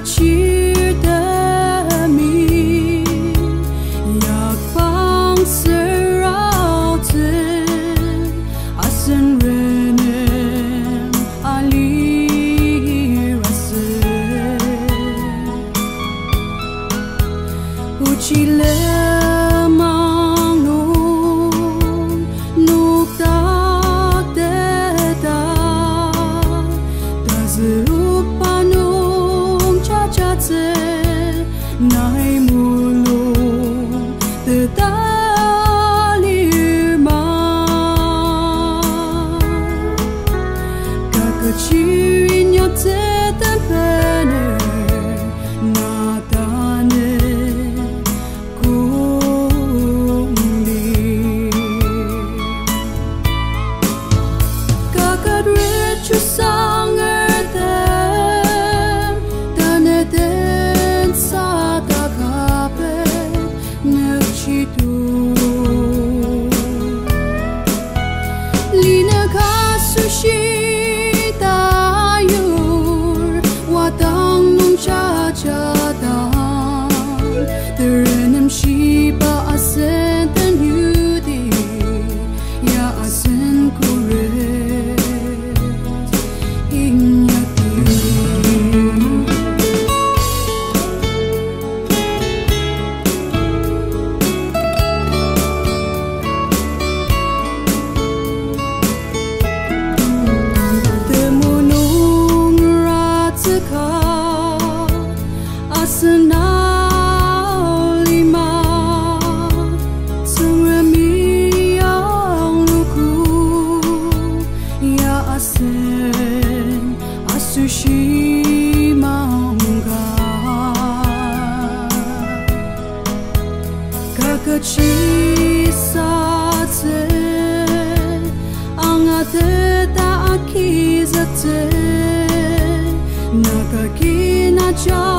chia ta mi yak pang serau te asen renem ali rase uchile nai mulung tetalir ma kakachirinya te tempene natane kumli kakadrechu sanger tem tanete Lina kasushi tayur watang nung cha cha dang terenem shiba asen ten yudi ya asen kuret inyati Asenau lima Sengremi yang luku Ya asen asushi mangga Kakachi sate Angate ta akizate Nakaki na cha